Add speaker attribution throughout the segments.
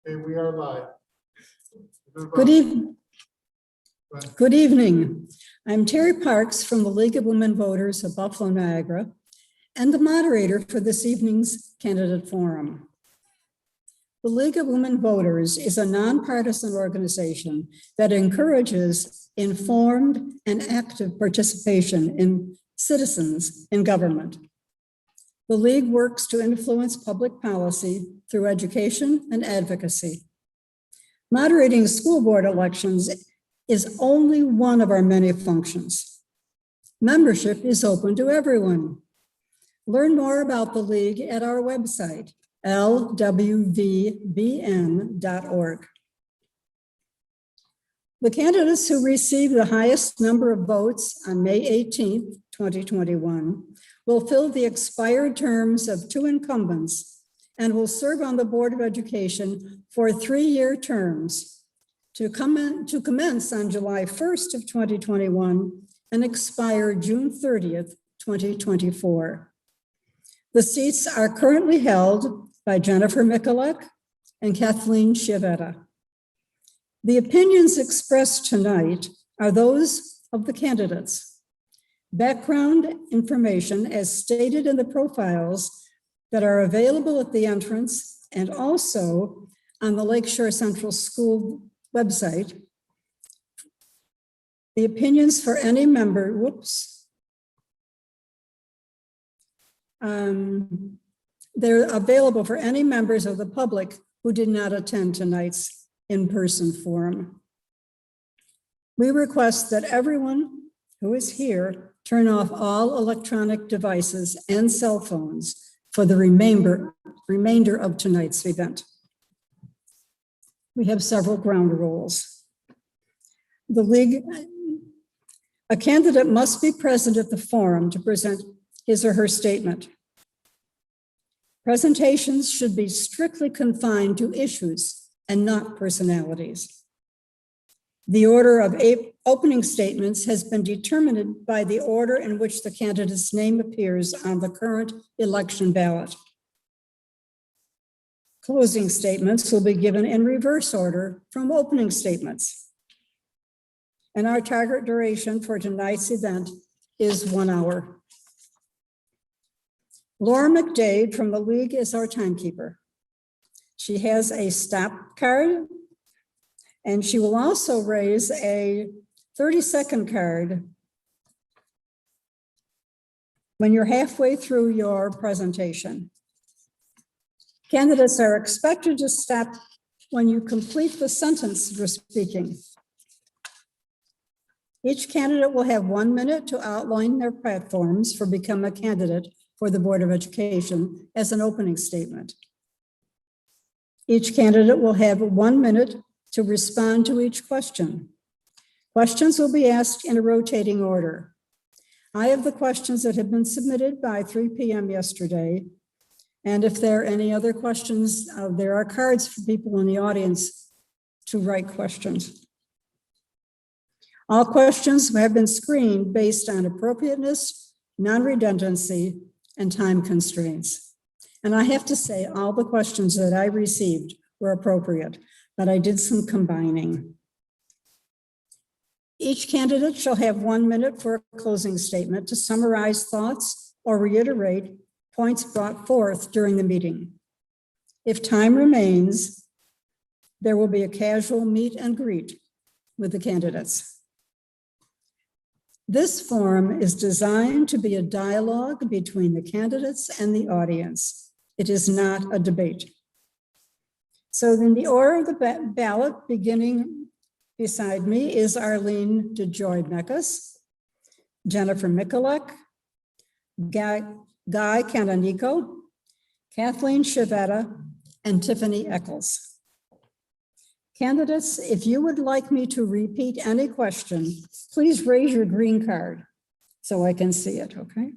Speaker 1: Okay, we are live.
Speaker 2: Good evening. I'm Terry Parks from the League of Women Voters of Buffalo, Niagara, and the moderator for this evening's candidate forum. The League of Women Voters is a nonpartisan organization that encourages informed and active participation in citizens in government. The League works to influence public policy through education and advocacy. Moderating school board elections is only one of our many functions. Membership is open to everyone. Learn more about the League at our website, lwvbn.org. The candidates who received the highest number of votes on May 18th, 2021, will fill the expired terms of two incumbents and will serve on the Board of Education for 3-year terms to commence on July 1st of 2021 and expire June 30th, 2024. The seats are currently held by Jennifer Michalek and Kathleen Chavette. The opinions expressed tonight are those of the candidates. Background information as stated in the profiles that are available at the entrance and also on the Lakeshore Central School website. The opinions for any member, they're available for any members of the public who did not attend tonight's in-person forum. We request that everyone who is here turn off all electronic devices and cell phones for the remainder of tonight's event. We have several ground rules. The League, a candidate must be present at the forum to present his or her statement. Presentations should be strictly confined to issues and not personalities. The order of opening statements has been determined by the order in which the candidate's name appears on the current election ballot. Closing statements will be given in reverse order from opening statements. And our target duration for tonight's event is 1 hour. Laura McDade from the League is our timekeeper. She has a stop card, and she will also raise a 30-second card when you're halfway through your presentation. Candidates are expected to stop when you complete the sentence you're speaking. Each candidate will have 1 minute to outline their platforms for becoming a candidate for the Board of Education as an opening statement. Each candidate will have 1 minute to respond to each question. Questions will be asked in a rotating order. I have the questions that have been submitted by 3 p.m. yesterday. And if there are any other questions, there are cards for people in the audience to write questions. All questions have been screened based on appropriateness, non-redundancy, and time constraints. And I have to say, all the questions that I received were appropriate, but I did some combining. Each candidate shall have 1 minute for a closing statement to summarize thoughts or reiterate points brought forth during the meeting. If time remains, there will be a casual meet and greet with the candidates. This forum is designed to be a dialogue between the candidates and the audience. It is not a debate. So in the order of the ballot, beginning beside me is Arlene DeJoy-Mekas, Jennifer Michalek, Guy Canonico, Kathleen Chavette, and Tiffany Eccles. Candidates, if you would like me to repeat any question, please raise your green card so I can see it, okay?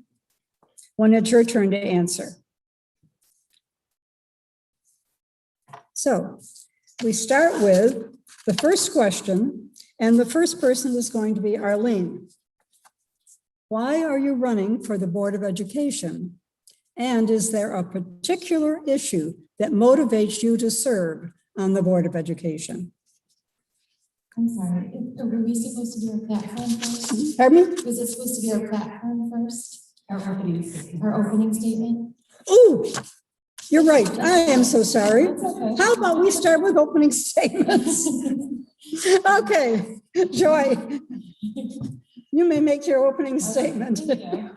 Speaker 2: When it's your turn to answer. So we start with the first question, and the first person is going to be Arlene. Why are you running for the Board of Education? And is there a particular issue that motivates you to serve on the Board of Education.
Speaker 1: I'm sorry, were we supposed to do a platform first?
Speaker 2: Pardon me?
Speaker 1: Was it supposed to be our platform first? Our opening statement. Our opening statement?
Speaker 2: Ooh, you're right. I am so sorry.
Speaker 1: That's okay.
Speaker 2: How about we start with opening statements? Okay, Joy, you may make your opening statement.
Speaker 1: Thank you.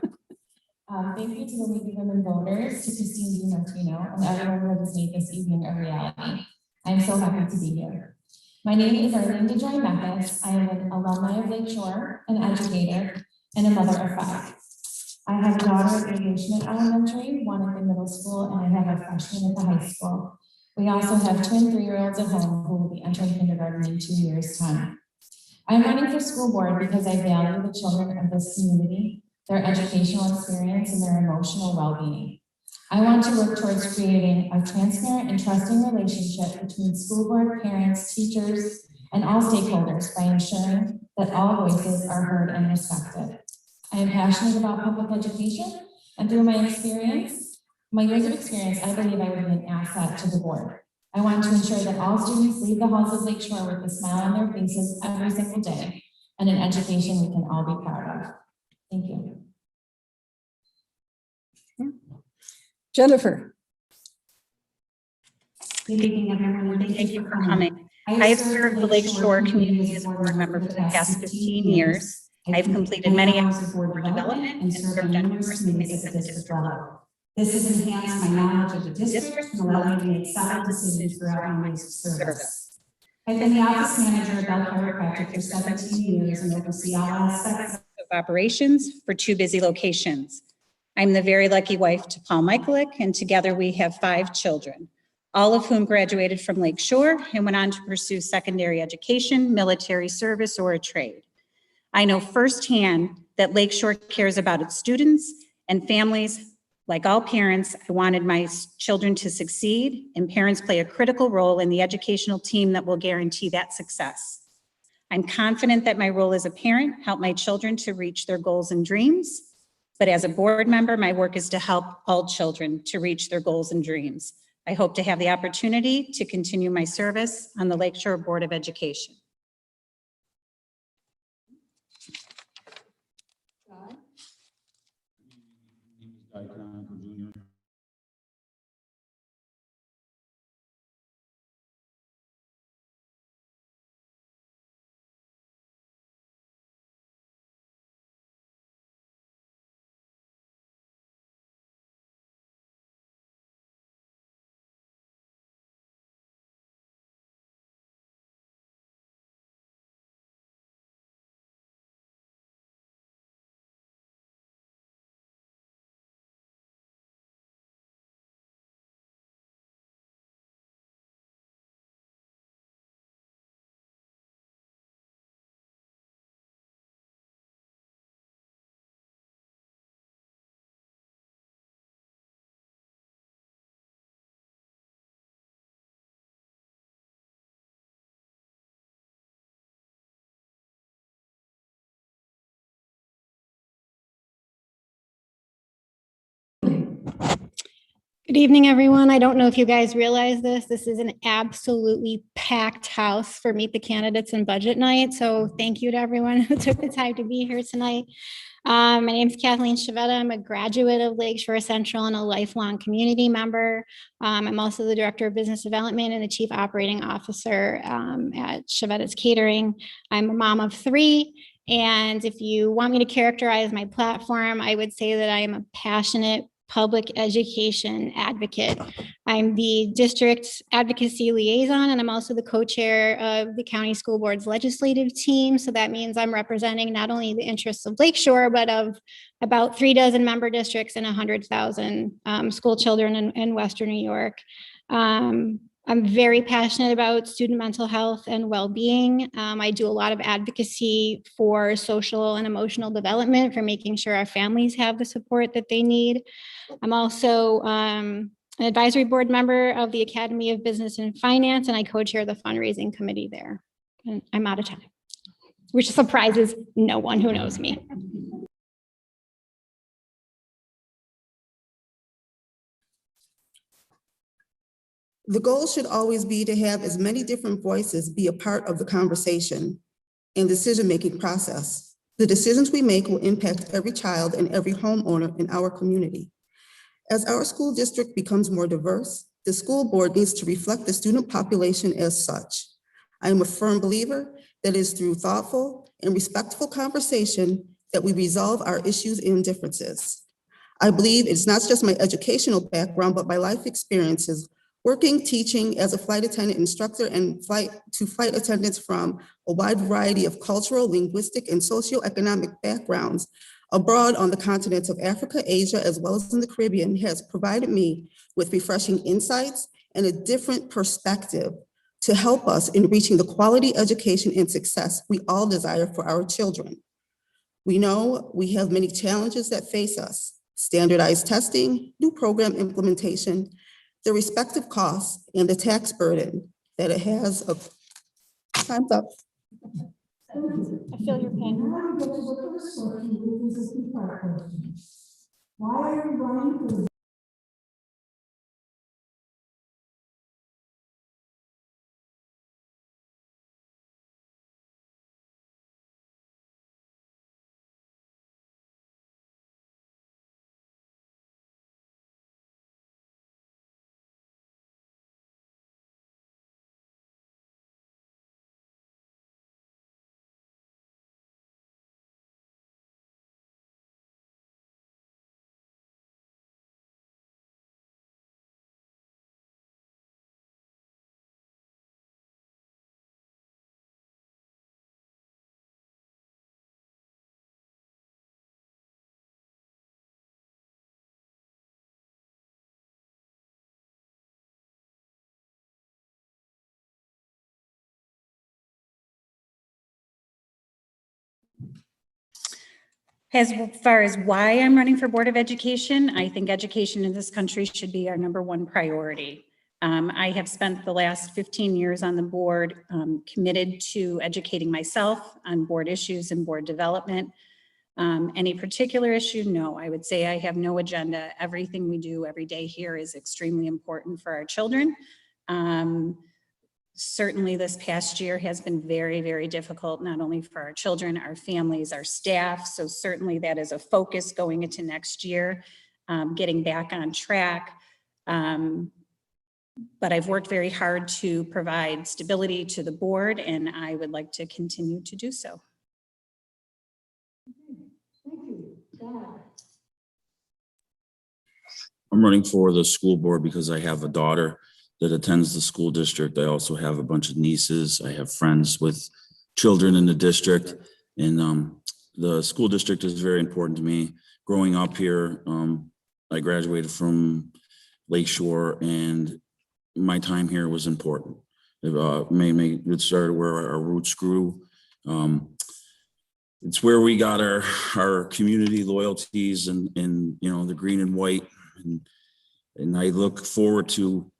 Speaker 1: Thank you to the League of Women Voters, to Christine DiMartino, and everyone who has made this evening a reality. I'm so happy to be here. My name is Arlene DeJoy Mathis. I am an alumni of Lakeshore, an educator, and a mother of 5. I have a daughter at Schmidt Elementary, one at the middle school, and I have a freshman at the high school. We also have twin 3-year-olds at home who will be entering kindergarten in 2 years' time. I'm running for school board because I value the children of this community, their educational experience, and their emotional well-being. I want to work towards creating a transparent and trusting relationship between school board, parents, teachers, and all stakeholders by ensuring that all voices are heard and respected. I am passionate about public education, and through my years of experience, I believe I would be an asset to the board. I want to ensure that all students leave the halls of Lakeshore with a smile on their faces every single day, and an education we can all be proud of. Thank you.
Speaker 2: Jennifer.
Speaker 3: Good evening, everyone, and thank you for coming. I have served the Lakeshore community as a board member for the past 15 years. I've completed many hours of board development and served on numerous committees at the district level. This has enhanced my knowledge of the district and allowed me to make solid decisions throughout my years of service. I've been the office manager of Bell Chiropractic for 17 years and oversee all aspects of operations for 2 busy locations. I'm the very lucky wife to Paul Michaelick, and together we have 5 children, all of whom graduated from Lakeshore and went on to pursue secondary education, military service, or a trade. I know firsthand that Lakeshore cares about its students and families. Like all parents, I wanted my children to succeed, and parents play a critical role in the educational team that will guarantee that success. I'm confident that my role as a parent helped my children to reach their goals and dreams, but as a board member, my work is to help all children to reach their goals and dreams. I hope to have the opportunity to continue my service on the Lakeshore Board of Education.
Speaker 4: Good evening, everyone. I don't know if you guys realize this. This is an absolutely packed house for Meet the Candidates and Budget Night. So thank you to everyone who took the time to be here tonight. My name is Kathleen Chavette. I'm a graduate of Lakeshore Central and a lifelong community member. I'm also the Director of Business Development and the Chief Operating Officer at Chavette's Catering. I'm a mom of 3. And if you want me to characterize my platform, I would say that I am a passionate public education advocate. I'm the district advocacy liaison, and I'm also the co-chair of the county school board's legislative team. So that means I'm representing not only the interests of Lakeshore, but of about 36 member districts and 100,000 school children in Western New York. I'm very passionate about student mental health and well-being. I do a lot of advocacy for social and emotional development, for making sure our families have the support that they need. I'm also an advisory board member of the Academy of Business and Finance, and I co-chair the fundraising committee there. And I'm out of time, which surprises no one who knows me.
Speaker 5: The goal should always be to have as many different voices be a part of the conversation and decision-making process. The decisions we make will impact every child and every homeowner in our community. As our school district becomes more diverse, the school board needs to reflect the student population as such. I am a firm believer that it is through thoughtful and respectful conversation that we resolve our issues and differences. I believe it's not just my educational background, but my life experiences working, teaching as a flight attendant instructor and flight attendants from a wide variety of cultural, linguistic, and socioeconomic backgrounds abroad on the continents of Africa, Asia, as well as in the Caribbean has provided me with refreshing insights and a different perspective to help us in reaching the quality education and success we all desire for our children. We know we have many challenges that face us: standardized testing, new program implementation, the respective costs, and the tax burden that it has. Time's up.
Speaker 4: I feel your pain.
Speaker 1: Why are you running for?
Speaker 3: As far as why I'm running for Board of Education, I think education in this country should be our #1 priority. I have spent the last 15 years on the board, committed to educating myself on board issues and board development. Any particular issue? No, I would say I have no agenda. Everything we do every day here is extremely important for our children. Certainly this past year has been very, very difficult, not only for our children, our families, our staff. So certainly that is a focus going into next year, getting back on track. But I've worked very hard to provide stability to the board, and I would like to continue to do so.
Speaker 6: I'm running for the school board because I have a daughter that attends the school district. I also have a bunch of nieces. I have friends with children in the district, and the school district is very important to me. Growing up here, I graduated from Lakeshore, and my time here was important. It started where our roots grew. It's where we got our community loyalties and the green and white, and I look forward to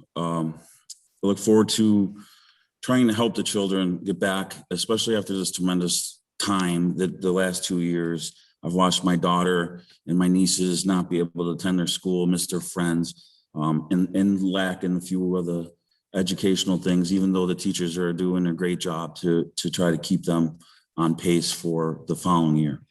Speaker 6: trying to help the children get back, especially after this tremendous time that the last 2 years I've watched my daughter and my nieces not be able to attend their school, miss their friends, and lack in a few of the educational things, even though the teachers are doing a great job to try to keep them on pace for the following year.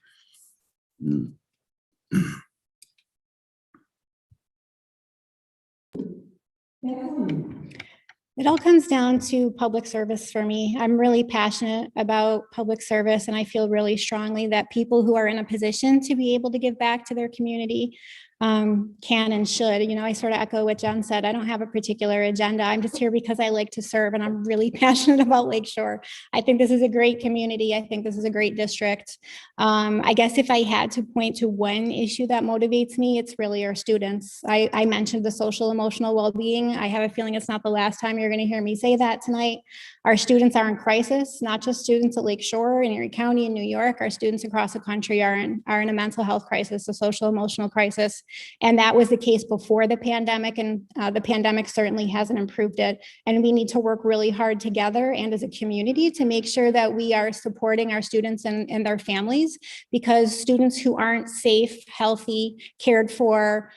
Speaker 4: It all comes down to public service for me. I'm really passionate about public service, and I feel really strongly that people who are in a position to be able to give back to their community can and should. I sort of echo what Jen said. I don't have a particular agenda. I'm just here because I like to serve, and I'm really passionate about Lakeshore. I think this is a great community. I think this is a great district. I guess if I had to point to one issue that motivates me, it's really our students. I mentioned the social emotional well-being. I have a feeling it's not the last time you're going to hear me say that tonight. Our students are in crisis, not just students at Lakeshore in Erie County in New York. Our students across the country are in a mental health crisis, a social emotional crisis. And that was the case before the pandemic, and the pandemic certainly hasn't improved it. And we need to work really hard together and as a community to make sure that we are supporting our students and their families, because students who aren't safe, healthy, cared for,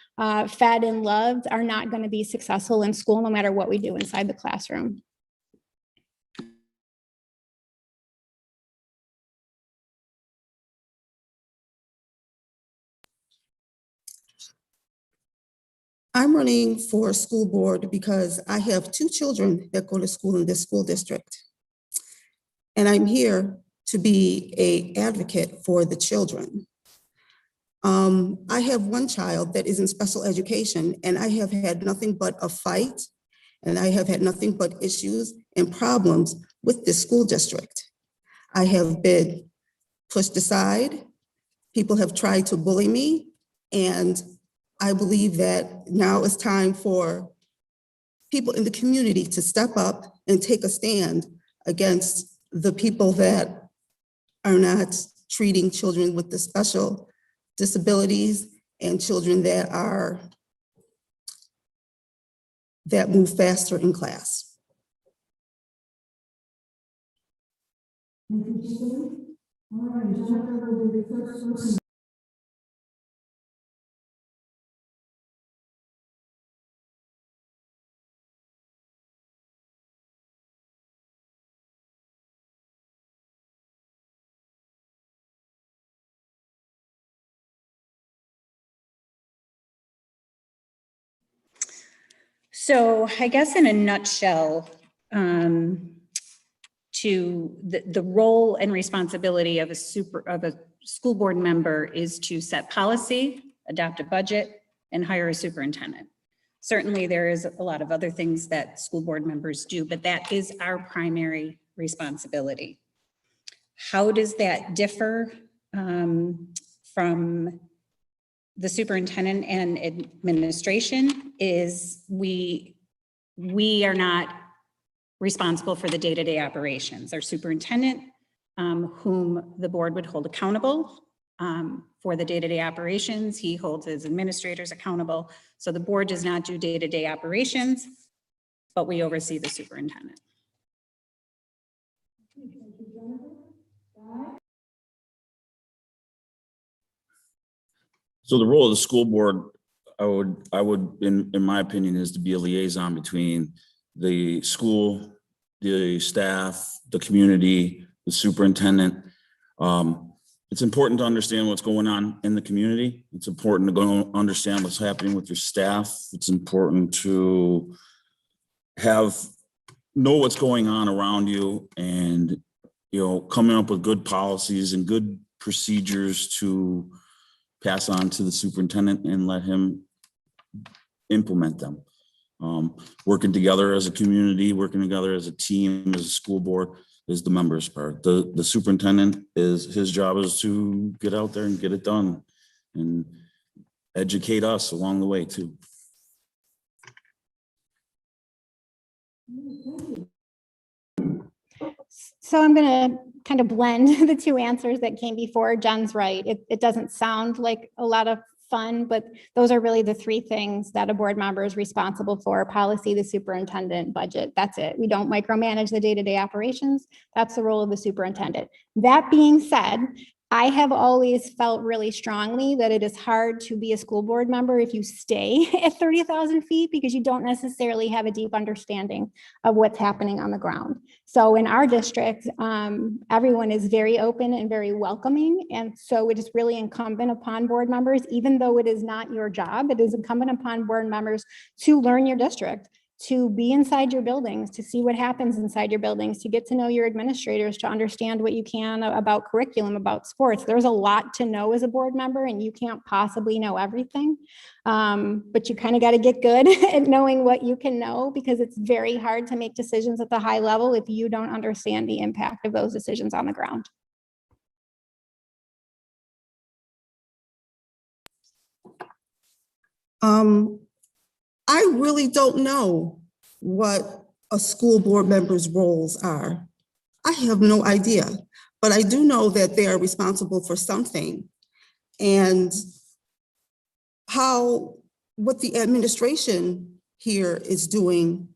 Speaker 4: fed and loved are not going to be successful in school no matter what we do inside the classroom.
Speaker 5: I'm running for school board because I have 2 children that go to school in this school district. And I'm here to be an advocate for the children. I have 1 child that is in special education, and I have had nothing but a fight, and I have had nothing but issues and problems with this school district. I have been pushed aside. People have tried to bully me, and I believe that now it's time for people in the community to step up and take a stand against the people that are not treating children with the special disabilities and children that move faster in class.
Speaker 3: So I guess in a nutshell, to the role and responsibility of a school board member is to set policy, adopt a budget, and hire a superintendent. Certainly there is a lot of other things that school board members do, but that is our primary responsibility. How does that differ from the superintendent and administration? Is we are not responsible for the day-to-day operations. Our superintendent, whom the board would hold accountable for the day-to-day operations, he holds his administrators accountable. So the board does not do day-to-day operations, but we oversee the superintendent.
Speaker 6: So the role of the school board, I would, in my opinion, is to be a liaison between the school, the staff, the community, the superintendent. It's important to understand what's going on in the community. It's important to go understand what's happening with your staff. It's important to know what's going on around you, and coming up with good policies and good procedures to pass on to the superintendent and let him implement them. Working together as a community, working together as a team, as a school board, is the members part. The superintendent, his job is to get out there and get it done and educate us along the way too.
Speaker 4: So I'm going to kind of blend the 2 answers that came before. Jen's right. It doesn't sound like a lot of fun, but those are really the 3 things that a board member is responsible for: policy, the superintendent, budget. That's it. We don't micromanage the day-to-day operations. That's the role of the superintendent. That being said, I have always felt really strongly that it is hard to be a school board member if you stay at 30,000 feet, because you don't necessarily have a deep understanding of what's happening on the ground. So in our district, everyone is very open and very welcoming. And so it is really incumbent upon board members, even though it is not your job, it is incumbent upon board members to learn your district, to be inside your buildings, to see what happens inside your buildings, to get to know your administrators, to understand what you can about curriculum, about sports. There's a lot to know as a board member, and you can't possibly know everything. But you kind of got to get good at knowing what you can know, because it's very hard to make decisions at the high level if you don't understand the impact of those decisions on the ground.
Speaker 5: I really don't know what a school board member's roles are. I have no idea, but I do know that they are responsible for something. And what the administration here is doing.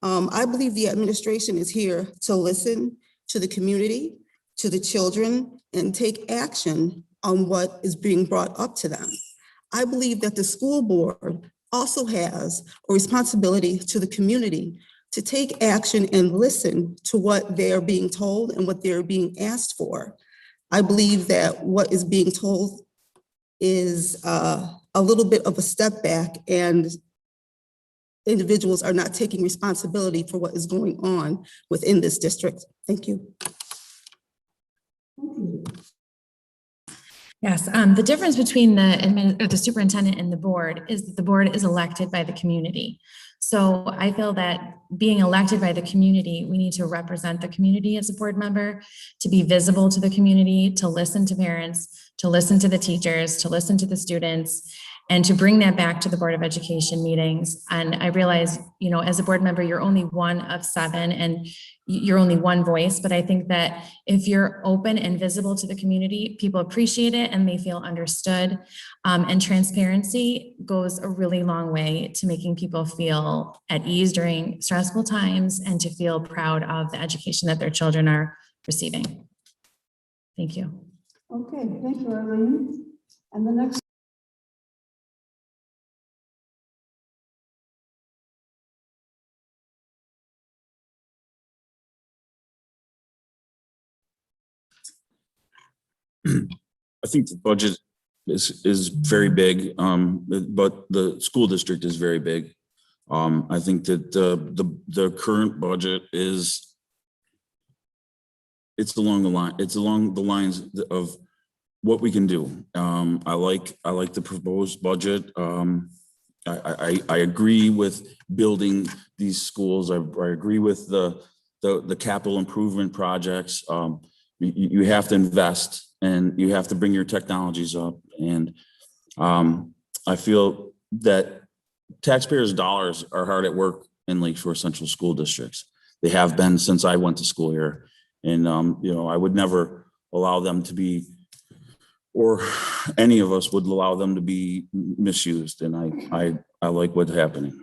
Speaker 5: I believe the administration is here to listen to the community, to the children, and take action on what is being brought up to them. I believe that the school board also has a responsibility to the community to take action and listen to what they're being told and what they're being asked for. I believe that what is being told is a little bit of a step back, and individuals are not taking responsibility for what is going on within this district. Thank you.
Speaker 1: Yes, the difference between the superintendent and the board is that the board is elected by the community. So I feel that being elected by the community, we need to represent the community as a board member, to be visible to the community, to listen to parents, to listen to the teachers, to listen to the students, and to bring that back to the Board of Education meetings. And I realize, you know, as a board member, you're only one of 7 and you're only one voice, but I think that if you're open and visible to the community, people appreciate it and they feel understood. And transparency goes a really long way to making people feel at ease during stressful times and to feel proud of the education that their children are receiving. Thank you.
Speaker 2: Okay, thank you, Arlene. And the next.
Speaker 6: I think the budget is very big, but the school district is very big. I think that the current budget it's along the lines of what we can do. I like the proposed budget. I agree with building these schools. I agree with the capital improvement projects. You have to invest and you have to bring your technologies up. And I feel that taxpayers' dollars are hard at work in Lakeshore Central School Districts. They have been since I went to school here. And, you know, I would never allow them to be, or any of us would allow them to be misused. And I like what's happening.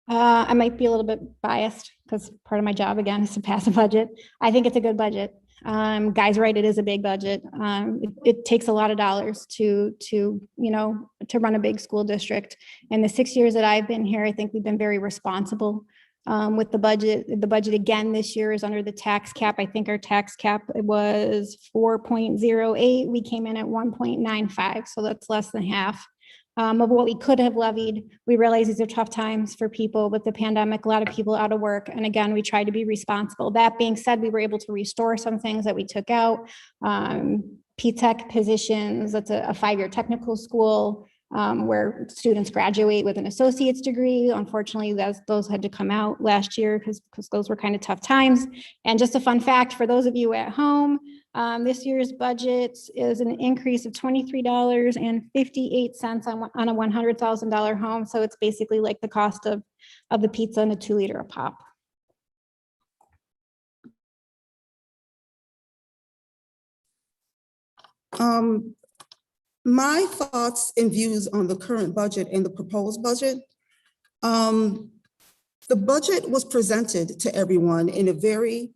Speaker 4: I might be a little bit biased because part of my job again is to pass a budget. I think it's a good budget. Guy's right, it is a big budget. It takes a lot of dollars to run a big school district. In the 6 years that I've been here, I think we've been very responsible with the budget. The budget again this year is under the tax cap. I think our tax cap was 4.08. We came in at 1.95, so that's less than half of what we could have levied. We realize these are tough times for people with the pandemic, a lot of people out of work. And again, we tried to be responsible. That being said, we were able to restore some things that we took out. P-Tech positions, that's a 5-year technical school where students graduate with an associate's degree. Unfortunately, those had to come out last year because those were kind of tough times. And just a fun fact for those of you at home, this year's budget is an increase of $23.58 on a $100,000 home. So it's basically like the cost of the pizza and a 2-liter of pop.
Speaker 5: My thoughts and views on the current budget and the proposed budget. The budget was presented to everyone in a very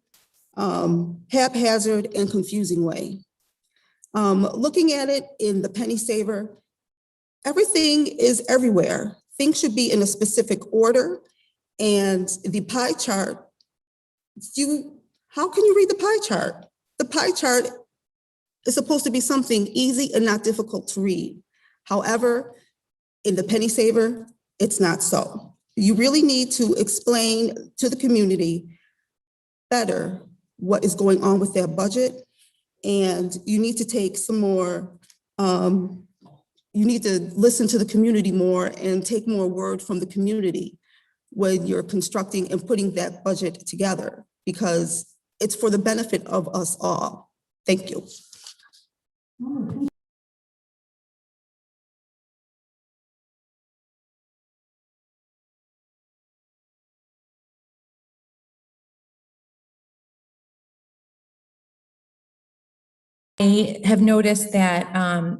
Speaker 5: haphazard and confusing way. Looking at it in the penny saver, everything is everywhere. Things should be in a specific order, and the pie chart, how can you read the pie chart? The pie chart is supposed to be something easy and not difficult to read. However, in the penny saver, it's not so. You really need to explain to the community better what is going on with their budget. And you need to take some more, you need to listen to the community more and take more word from the community when you're constructing and putting that budget together, because it's for the benefit of us all. Thank you.
Speaker 1: I have noticed that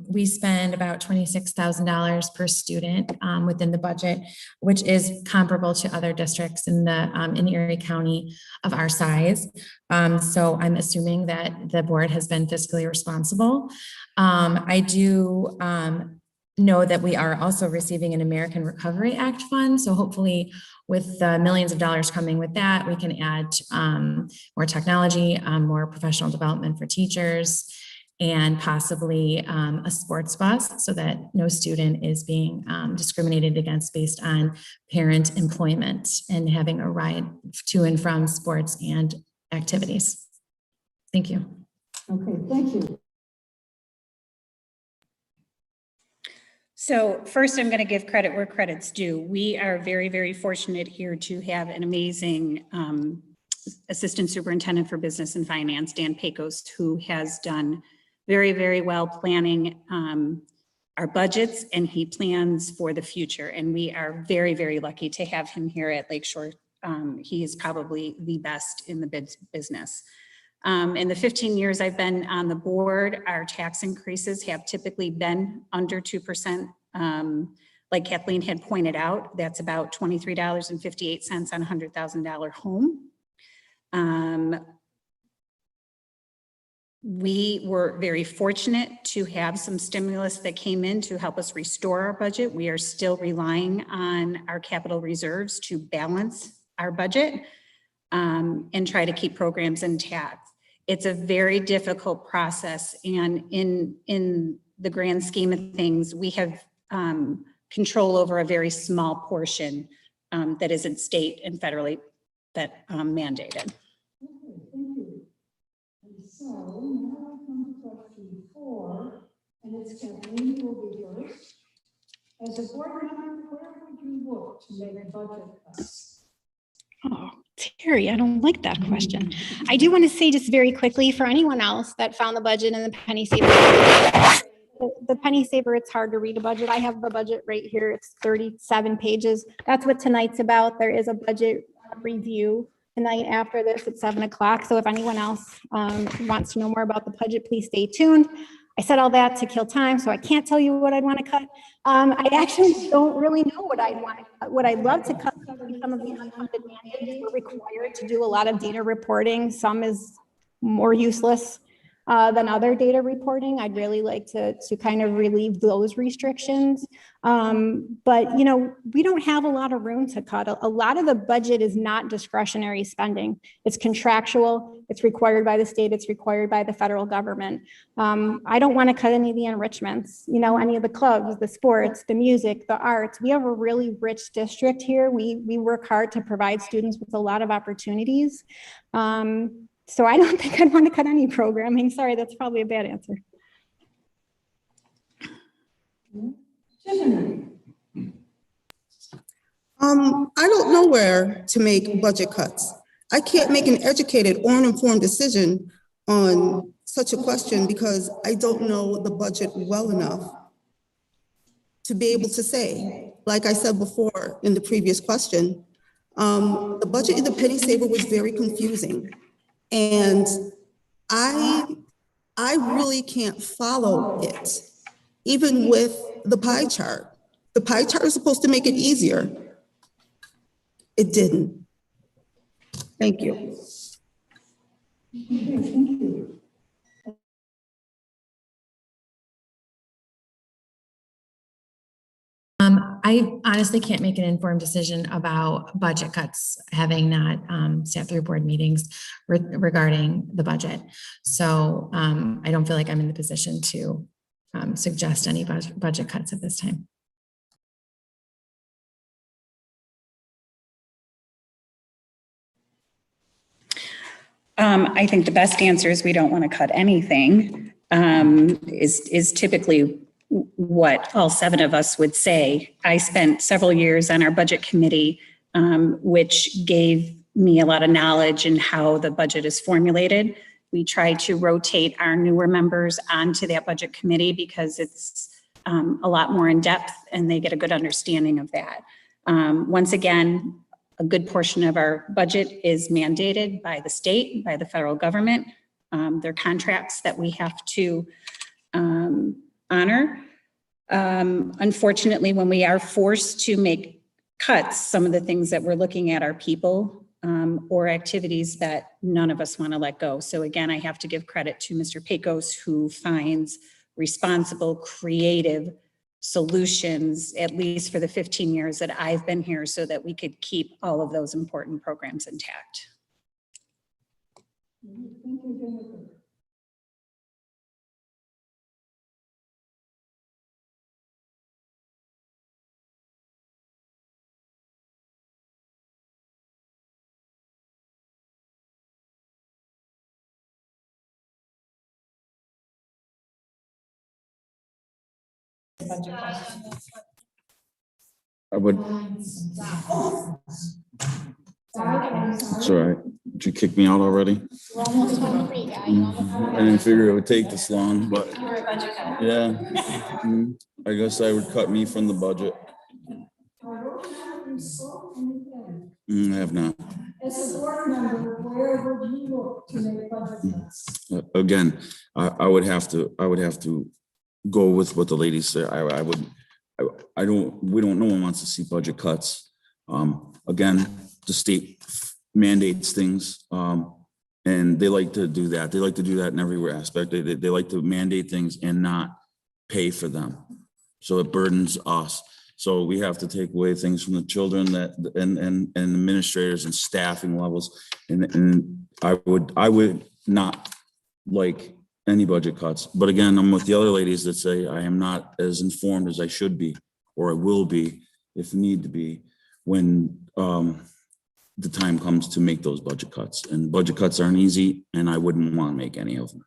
Speaker 1: we spend about $26,000 per student within the budget, which is comparable to other districts in Erie County of our size. So I'm assuming that the board has been fiscally responsible. I do know that we are also receiving an American Recovery Act fund. So hopefully with millions of dollars coming with that, we can add more technology, more professional development for teachers, and possibly a sports bus so that no student is being discriminated against based on parent employment and having a ride to and from sports and activities. Thank you.
Speaker 2: Okay, thank you.
Speaker 3: So first, I'm going to give credit where credit's due. We are very, very fortunate here to have an amazing Assistant Superintendent for Business and Finance, Dan Pecos, who has done very, very well planning our budgets, and he plans for the future. And we are very, very lucky to have him here at Lakeshore. He is probably the best in the business. In the 15 years I've been on the board, our tax increases have typically been under 2%. Like Kathleen had pointed out, that's about $23.58 on a $100,000 home. We were very fortunate to have some stimulus that came in to help us restore our budget. We are still relying on our capital reserves to balance our budget and try to keep programs intact. It's a very difficult process, and in the grand scheme of things, we have control over a very small portion that isn't state and federally mandated.
Speaker 2: Okay, thank you. And so now we come to question 4, and it's Kathleen who will be first. As a board member, where would you look to make budget cuts?
Speaker 4: Oh, Terry, I don't like that question. I do want to say just very quickly for anyone else that found the budget in the penny saver. The penny saver, it's hard to read a budget. I have the budget right here. It's 37 pages. That's what tonight's about. There is a budget review tonight after this at 7 o'clock. So if anyone else wants to know more about the budget, please stay tuned. I said all that to kill time, so I can't tell you what I'd want to cut. I actually don't really know what I'd want to cut. What I'd love to cut, some of the unfunded mandates. We're required to do a lot of data reporting. Some is more useless than other data reporting. I'd really like to kind of relieve those restrictions. But, you know, we don't have a lot of room to cut. A lot of the budget is not discretionary spending. It's contractual. It's required by the state. It's required by the federal government. I don't want to cut any of the enrichments, you know, any of the clubs, the sports, the music, the arts. We have a really rich district here. We work hard to provide students with a lot of opportunities. So I don't think I'd want to cut any programming. Sorry, that's probably a bad answer.
Speaker 5: I don't know where to make budget cuts. I can't make an educated or an informed decision on such a question because I don't know the budget well enough to be able to say. Like I said before in the previous question, the budget in the penny saver was very confusing. And I really can't follow it, even with the pie chart. The pie chart is supposed to make it easier. It didn't. Thank you.
Speaker 2: Okay, thank you.
Speaker 1: I honestly can't make an informed decision about budget cuts, having not sat through board meetings regarding the budget. So I don't feel like I'm in the position to suggest any budget cuts at this time.
Speaker 3: I think the best answer is we don't want to cut anything, is typically what all 7 of us would say. I spent several years on our budget committee, which gave me a lot of knowledge in how the budget is formulated. We try to rotate our newer members onto that budget committee because it's a lot more in depth and they get a good understanding of that. Once again, a good portion of our budget is mandated by the state, by the federal government. They're contracts that we have to honor. Unfortunately, when we are forced to make cuts, some of the things that we're looking at are people or activities that none of us want to let go. So again, I have to give credit to Mr. Pecos, who finds responsible, creative solutions, at least for the 15 years that I've been here, so that we could keep all of those important programs intact.
Speaker 6: I would. It's all right. Did you kick me out already?
Speaker 4: We're almost home free, guy. You almost
Speaker 6: I didn't figure it would take this long, but yeah. I guess I would cut me from the budget. I have not.
Speaker 2: As a board member, where would you look to make budget cuts?
Speaker 6: Again, I would have to go with what the ladies say. No one wants to see budget cuts. Again, the state mandates things, and they like to do that. They like to do that in every aspect. They like to mandate things and not pay for them. So it burdens us. So we have to take away things from the children and administrators and staffing levels. And I would not like any budget cuts. But again, I'm with the other ladies that say I am not as informed as I should be, or I will be if need to be, when the time comes to make those budget cuts. And budget cuts aren't easy, and I wouldn't want to make any of them.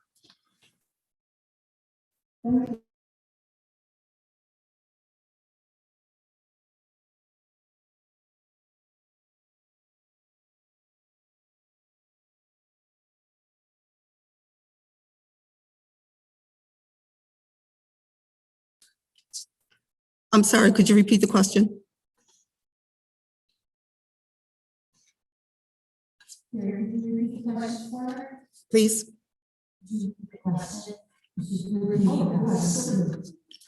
Speaker 5: I'm sorry, could you repeat the question? Please.
Speaker 2: Could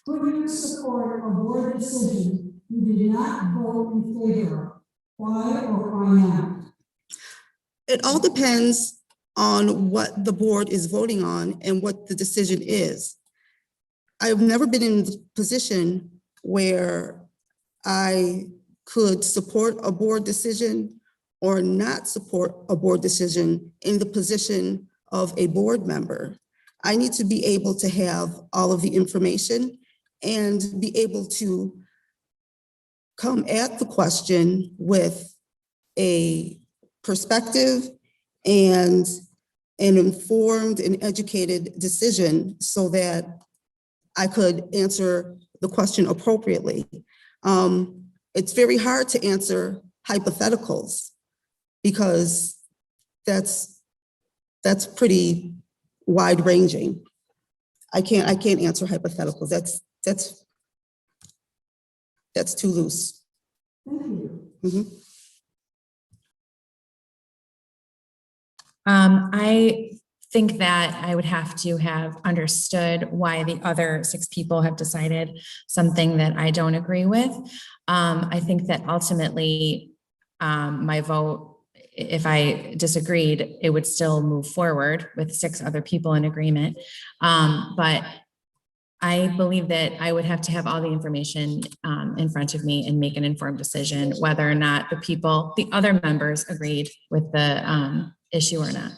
Speaker 2: you support a board decision you did not vote in favor of? Why or why not?
Speaker 5: It all depends on what the board is voting on and what the decision is. I've never been in the position where I could support a board decision or not support a board decision in the position of a board member. I need to be able to have all of the information and be able to come at the question with a perspective and an informed and educated decision so that I could answer the question appropriately. It's very hard to answer hypotheticals because that's pretty wide ranging. I can't answer hypotheticals. That's too loose. Mm-hmm.
Speaker 1: I think that I would have to have understood why the other 6 people have decided something that I don't agree with. I think that ultimately my vote, if I disagreed, it would still move forward with 6 other people in agreement. But I believe that I would have to have all the information in front of me and make an informed decision whether or not the other members agreed with the issue or not.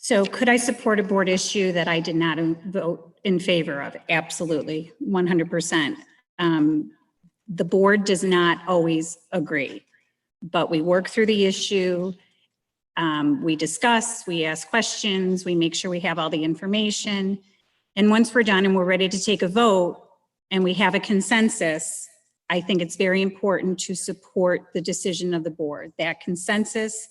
Speaker 3: So could I support a board issue that I did not vote in favor of? Absolutely, 100%. The board does not always agree, but we work through the issue. We discuss, we ask questions, we make sure we have all the information. And once we're done and we're ready to take a vote and we have a consensus, I think it's very important to support the decision of the board. That consensus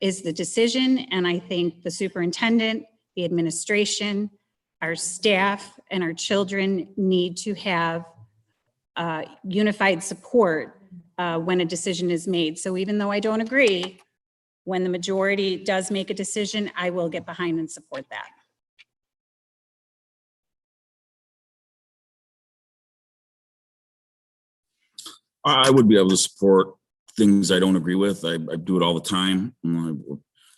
Speaker 3: is the decision, and I think the superintendent, the administration, our staff, and our children need to have unified support when a decision is made. So even though I don't agree, when the majority does make a decision, I will get behind and support that.
Speaker 6: I would be able to support things I don't agree with. I do it all the time.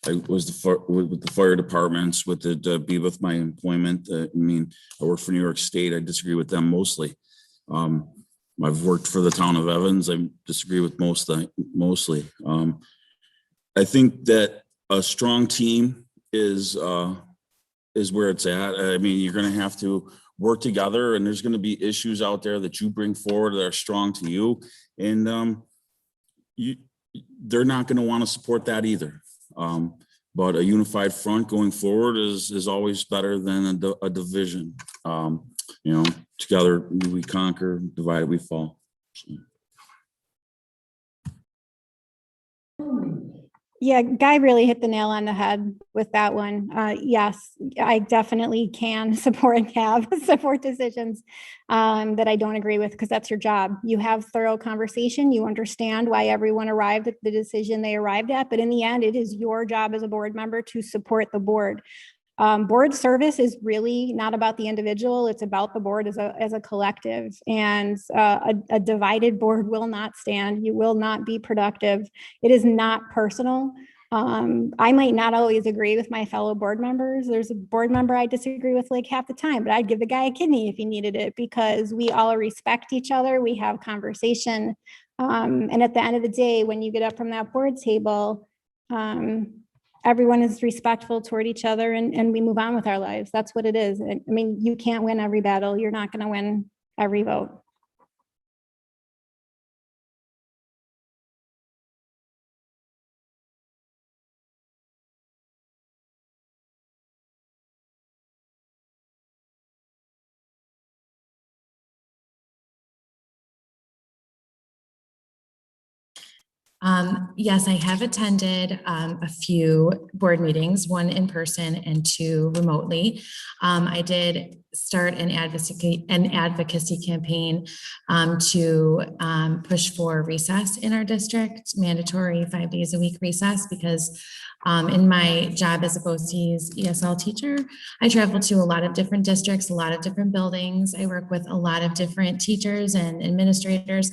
Speaker 6: I was with the fire departments, with the be with my employment. I mean, I work for New York State. I disagree with them mostly. I've worked for the town of Evans. I disagree with mostly. I think that a strong team is where it's at. I mean, you're going to have to work together, and there's going to be issues out there that you bring forward that are strong to you, and they're not going to want to support that either. But a unified front going forward is always better than a division. You know, together we conquer, divided we fall. So.
Speaker 4: Yeah, Guy really hit the nail on the head with that one. Yes, I definitely can support decisions that I don't agree with, because that's your job. You have thorough conversation. You understand why everyone arrived at the decision they arrived at. But in the end, it is your job as a board member to support the board. Board service is really not about the individual. It's about the board as a collective, and a divided board will not stand. You will not be productive. It is not personal. I might not always agree with my fellow board members. There's a board member I disagree with like half the time, but I'd give the guy a kidney if he needed it, because we all respect each other. We have conversation. And at the end of the day, when you get up from that board table, everyone is respectful toward each other, and we move on with our lives. That's what it is. I mean, you can't win every battle. You're not going to win every vote.
Speaker 1: Yes, I have attended a few board meetings, one in person and two remotely. I did start an advocacy campaign to push for recess in our district, mandatory 5 days a week recess, because in my job as a BOCES ESL teacher, I travel to a lot of different districts, a lot of different buildings. I work with a lot of different teachers and administrators,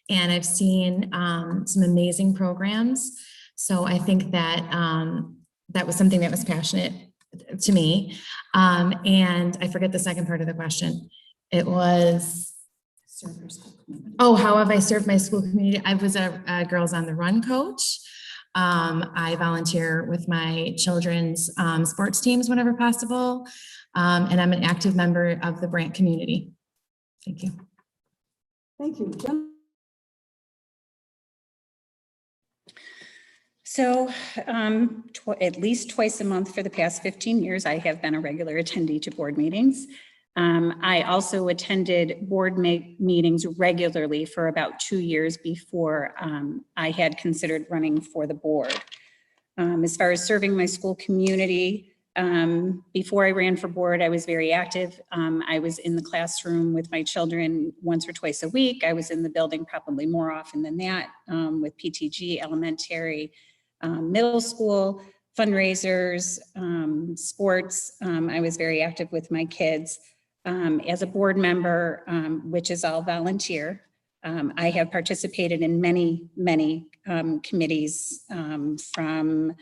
Speaker 1: and I've seen some amazing programs. So I think that that was something that was passionate to me. And I forget the second part of the question. It was, oh, how have I served my school community? I was a Girls on the Run coach. I volunteer with my children's sports teams whenever possible. And I'm an active member of the Brant community. Thank you.
Speaker 2: Thank you. Jen?
Speaker 3: So at least twice a month for the past 15 years, I have been a regular attendee to board meetings. I also attended board meetings regularly for about 2 years before I had considered running for the board. As far as serving my school community, before I ran for board, I was very active. I was in the classroom with my children once or twice a week. I was in the building probably more often than that, with PTG, elementary, middle school, fundraisers, sports. I was very active with my kids. As a board member, which is all volunteer, I have participated in many committees, from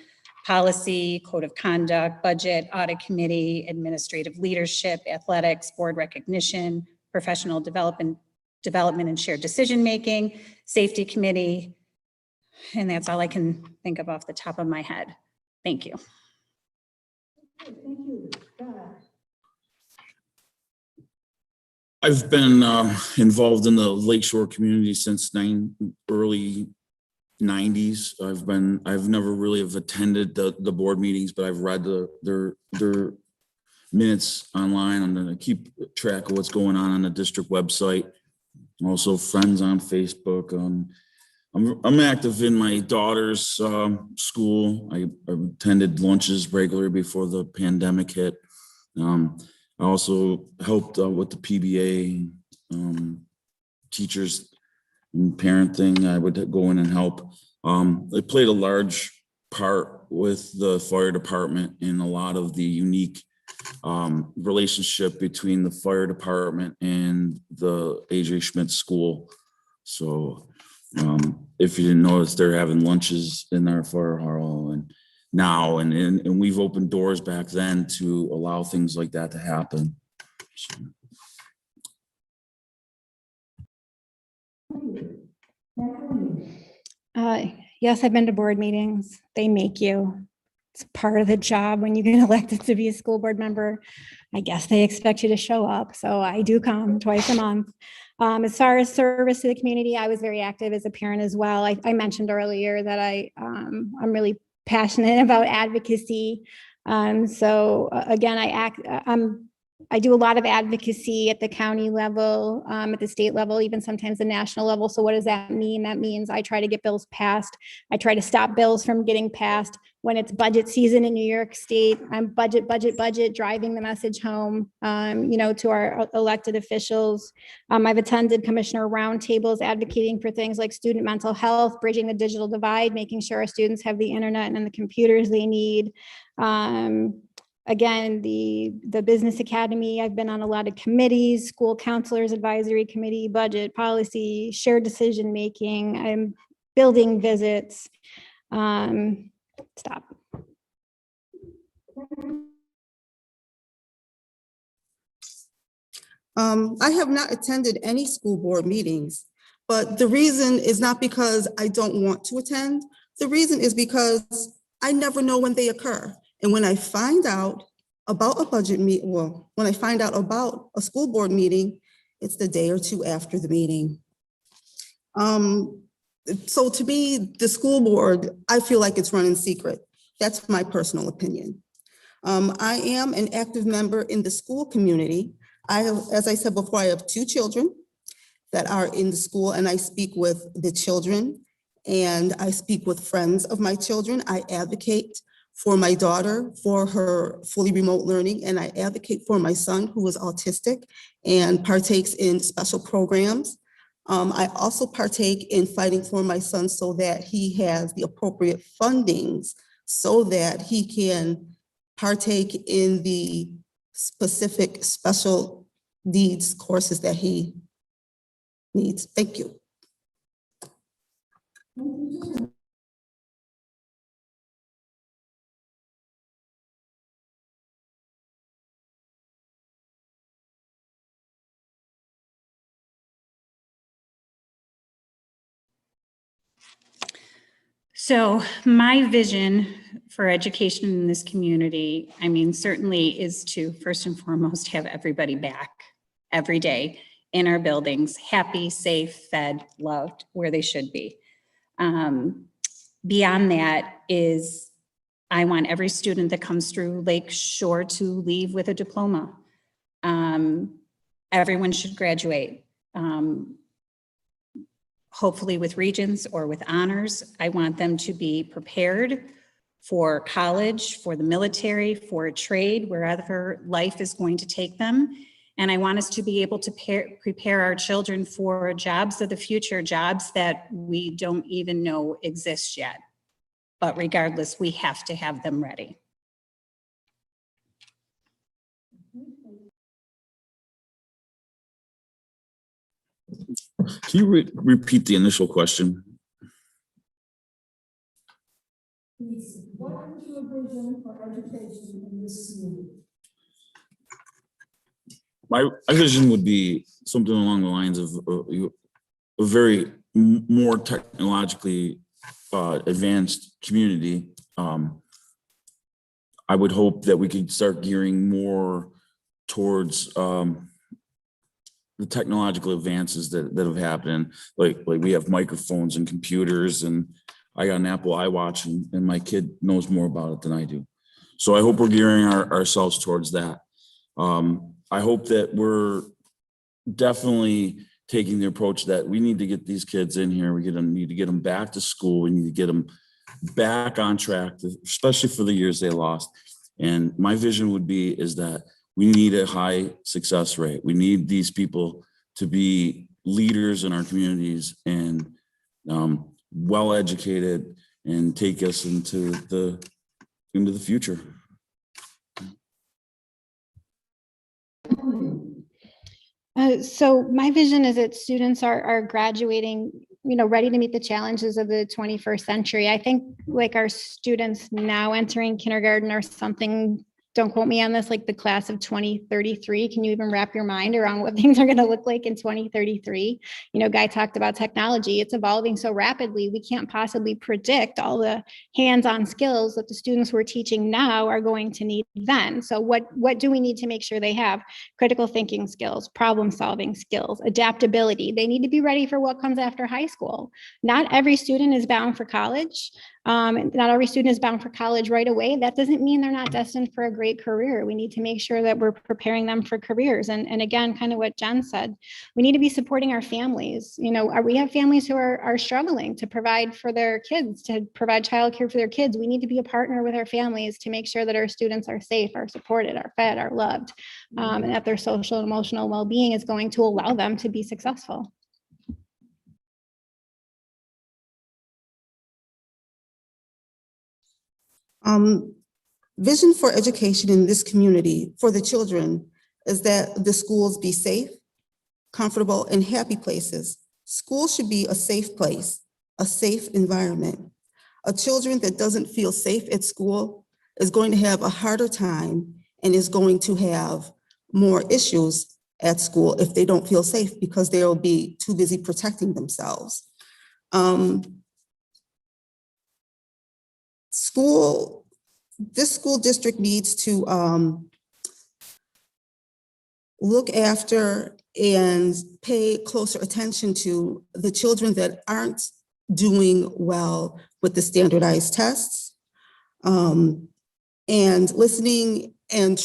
Speaker 3: policy, code of conduct, budget, audit committee, administrative leadership, athletics, board recognition, professional development and shared decision-making, safety committee, and that's all I can think of off the top of my head. Thank you.
Speaker 2: Thank you.
Speaker 6: I've been involved in the Lakeshore community since early 90s. I've never really have attended the board meetings, but I've read their minutes online. I'm gonna keep track of what's going on the district website. Also friends on Facebook. I'm active in my daughter's school. I attended lunches regularly before the pandemic hit. I also helped with the PBA teachers and parent thing, I would go in and help. I played a large part with the fire department in a lot of the unique relationship between the fire department and the AJ Schmidt School. So if you didn't notice, they're having lunches in our fire hall and now, and we've opened doors back then to allow things like that to happen. So.
Speaker 4: Yes, I've been to board meetings. They make you. It's part of the job when you get elected to be a school board member. I guess they expect you to show up. So I do come twice a month. As far as service to the community, I was very active as a parent as well. I mentioned earlier that I'm really passionate about advocacy. So again, I do a lot of advocacy at the county level, at the state level, even sometimes the national level. So what does that mean? That means I try to get bills passed. I try to stop bills from getting passed. When it's budget season in New York State, I'm budget, driving the message home, to our elected officials. I've attended commissioner roundtables advocating for things like student mental health, bridging the digital divide, making sure our students have the internet and the computers they need. Again, the Business Academy, I've been on a lot of committees, school counselors advisory committee, budget, policy, shared decision-making, I'm building visits. Stop.
Speaker 5: I have not attended any school board meetings, but the reason is not because I don't want to attend. The reason is because I never know when they occur. And when I find out about a budget meeting, well, when I find out about a school board meeting, it's the day or two after the meeting. So to me, the school board, I feel like it's run in secret. That's my personal opinion. I am an active member in the school community. As I said before, I have 2 children that are in the school, and I speak with the children and I speak with friends of my children. I advocate for my daughter for her fully remote learning, and I advocate for my son who is autistic and partakes in special programs. I also partake in fighting for my son so that he has the appropriate fundings so that he can partake in the specific special needs courses that he needs. Thank you.
Speaker 3: So my vision for education in this community, I mean, certainly is to first and foremost have everybody back every day in our buildings, happy, safe, fed, loved, where they should be. Beyond that is I want every student that comes through Lake Shore to leave with a diploma. Everyone should graduate. Hopefully with regents or with honors. I want them to be prepared for college, for the military, for a trade, wherever life is going to take them. And I want us to be able to prepare our children for jobs of the future, jobs that we don't even know exist yet. But regardless, we have to have them ready.
Speaker 6: Can you repeat the initial question?
Speaker 2: What is your vision for education in this community?
Speaker 6: My vision would be something along the lines of a very more technologically advanced community. I would hope that we could start gearing more towards the technological advances that have happened. Like we have microphones and computers, and I got an Apple iWatch, and my kid knows more about it than I do. So I hope we're gearing ourselves towards that. I hope that we're definitely taking the approach that we need to get these kids in here. We need to get them back to school. We need to get them back on track, especially for the years they lost. And my vision would be is that we need a high success rate. We need these people to be leaders in our communities and well-educated and take us into the future.
Speaker 4: So my vision is that students are graduating, ready to meet the challenges of the 21st century. I think like our students now entering kindergarten or something, don't quote me on this, like the class of 2033. Can you even wrap your mind around what things are going to look like in 2033? Guy talked about technology. It's evolving so rapidly. We can't possibly predict all the hands-on skills that the students we're teaching now are going to need then. So what do we need to make sure they have? Critical thinking skills, problem-solving skills, adaptability. They need to be ready for what comes after high school. Not every student is bound for college. Not every student is bound for college right away. That doesn't mean they're not destined for a great career. We need to make sure that we're preparing them for careers. And again, kind of what Jen said, we need to be supporting our families. We have families who are struggling to provide for their kids, to provide childcare for their kids. We need to be a partner with our families to make sure that our students are safe, are supported, are fed, are loved, and that their social and emotional well-being is going to allow them to be successful.
Speaker 5: Vision for education in this community for the children is that the schools be safe, comfortable, and happy places. School should be a safe place, a safe environment. A children that doesn't feel safe at school is going to have a harder time and is going to have more issues at school if they don't feel safe because they'll be too busy protecting themselves. This school district needs to look after and pay closer attention to the children that aren't doing well with the standardized tests, and listening and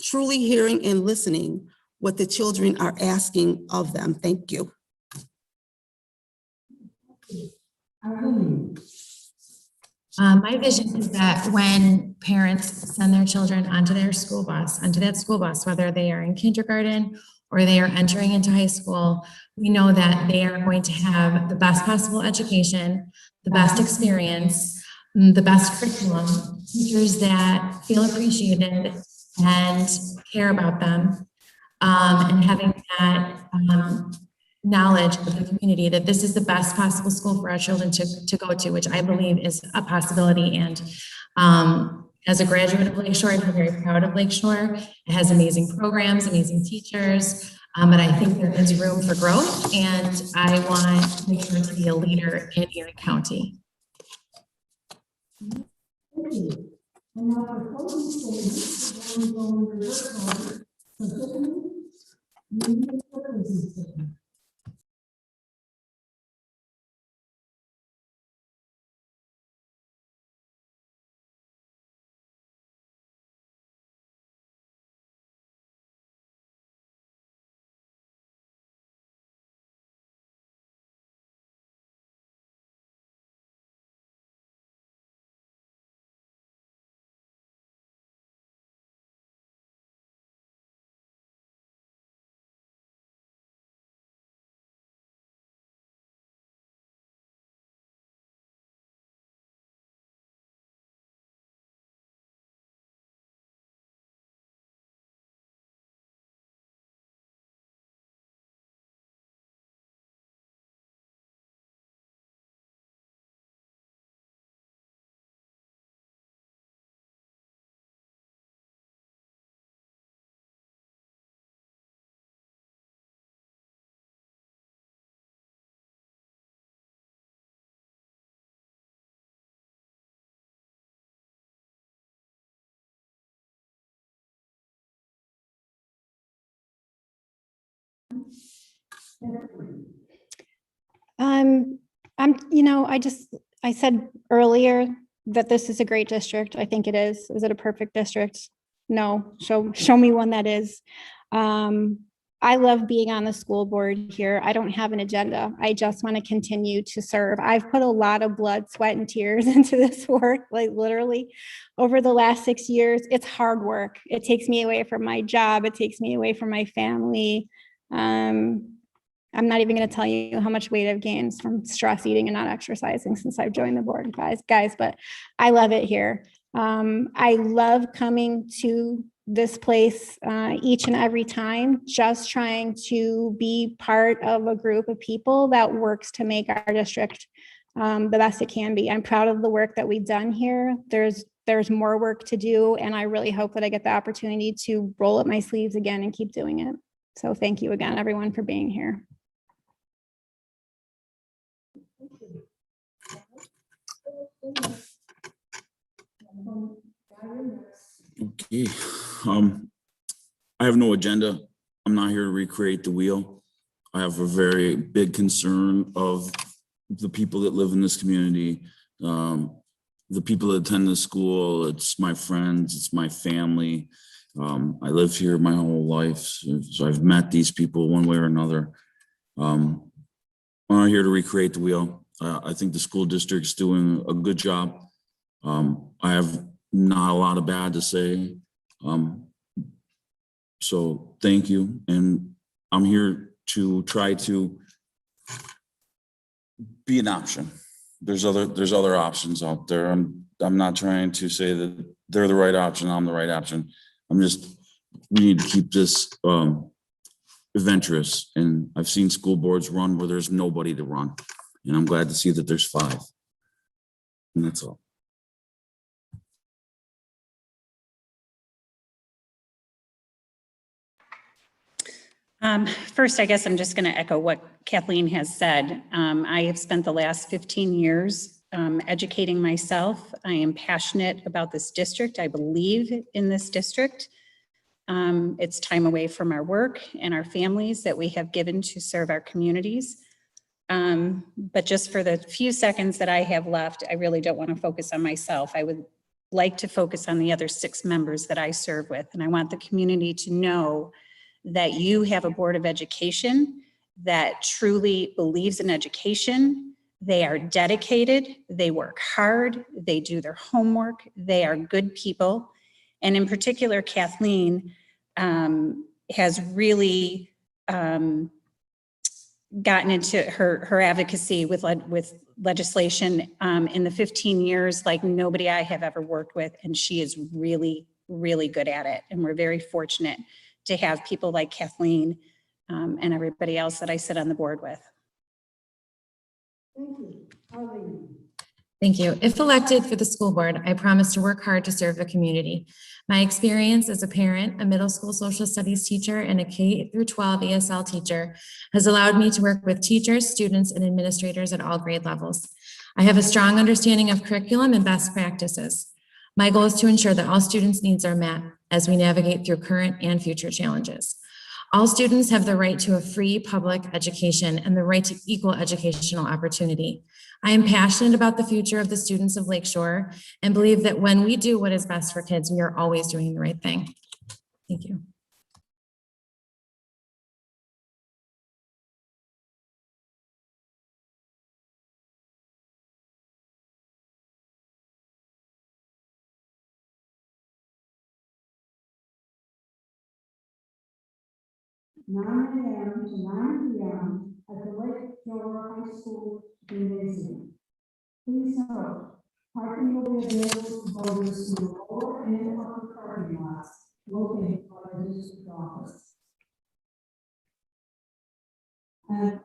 Speaker 5: truly hearing and listening what the children are asking of them. Thank you.
Speaker 1: My vision is that when parents send their children onto that school bus, whether they are in kindergarten or they are entering into high school, we know that they are going to have the best possible education, the best experience, the best curriculum, teachers that feel appreciated and care about them, and having that knowledge of the community that this is the best possible school for our children to go to, which I believe is a possibility. And as a graduate of Lakeshore, I feel very proud of Lakeshore. It has amazing programs, amazing teachers, but I think there is room for growth, and I want Lakeshore to be a leader in Erie County.
Speaker 4: I said earlier that this is a great district. I think it is. Is it a perfect district? No. Show me one that is. I love being on the school board here. I don't have an agenda. I just want to continue to serve. I've put a lot of blood, sweat, and tears into this work, like literally over the last 6 years. It's hard work. It takes me away from my job. It takes me away from my family. I'm not even going to tell you how much weight I've gained from stress eating and not exercising since I've joined the board, guys, but I love it here. I love coming to this place each and every time, just trying to be part of a group of people that works to make our district the best it can be. I'm proud of the work that we've done here. There's more work to do, and I really hope that I get the opportunity to roll up my sleeves again and keep doing it. So thank you again, everyone, for being here.
Speaker 6: Okay. I have no agenda. I'm not here to recreate the wheel. I have a very big concern of the people that live in this community, the people that attend the school. It's my friends, it's my family. I lived here my whole life, so I've met these people one way or another. I'm not here to recreate the wheel. I think the school district's doing a good job. I have not a lot of bad to say. So thank you. And I'm here to try to be an option. There's other options out there. I'm not trying to say that they're the right option, I'm the right option. We need to keep this adventurous. And I've seen school boards run where there's nobody to run. And I'm glad to see that there's 5. And that's all.
Speaker 3: First, I guess I'm just going to echo what Kathleen has said. I have spent the last 15 years educating myself. I am passionate about this district. I believe in this district. It's time away from our work and our families that we have given to serve our communities. But just for the few seconds that I have left, I really don't want to focus on myself. I would like to focus on the other 6 members that I serve with. And I want the community to know that you have a board of education that truly believes in education. They are dedicated, they work hard, they do their homework, they are good people. And in particular, Kathleen has really gotten into her advocacy with legislation in the 15 years like nobody I have ever worked with. And she is really, really good at it. And we're very fortunate to have people like Kathleen and everybody else that I sit on the board with.
Speaker 2: Thank you. Arlene.
Speaker 1: Thank you. If elected for the school board, I promise to work hard to serve the community. My experience as a parent, a middle school social studies teacher, and a K through 12 ESL teacher has allowed me to work with teachers, students, and administrators at all grade levels. I have a strong understanding of curriculum and best practices. My goal is to ensure that all students' needs are met as we navigate through current and future challenges. All students have the right to a free public education and the right to equal educational opportunity. I am passionate about the future of the students of Lakeshore and believe that when we do what is best for kids, we are always doing the right thing. Thank you.
Speaker 2: Nine a.m. to 9 p.m. at the Lake Shore High School Gymnasium. Please note, parking will be available to voters in the lower and upper parking lots located by the district office. And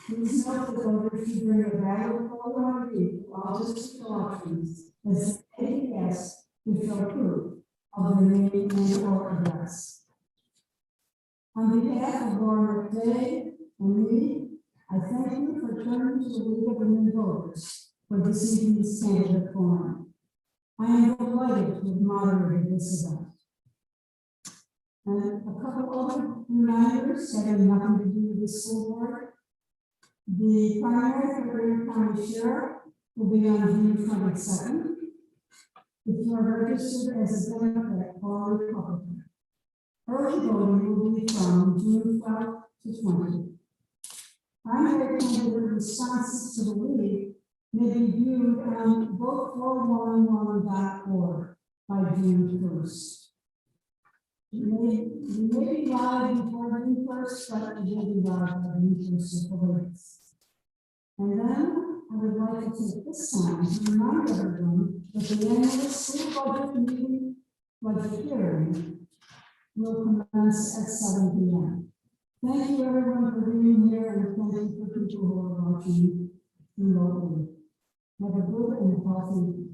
Speaker 2: please note that voters should bring a valid photo ID to all district elections as APS to show proof of the name and or address. On behalf of Laura McVeigh and me, I thank you for turning to the League of Women Voters for this evening's candidate forum. I am delighted to have moderated this event. And a couple other reminders having nothing to do with the school board. The primary for Green County Sheriff will be on June 22nd. If you are registered as a Democrat or Republican, early voting will be from June 12th to 20th. Primary candidate responses to the league may be viewed on vote411.org by June 1st. may be live before the first, but it will be live by the first of the weeks. And then I would like to take this time to remind everyone that the annual school budget meeting, budget hearing, will commence at 7 p.m. Thank you everyone for being here, and thank you for people who are watching remotely. Have a good and healthy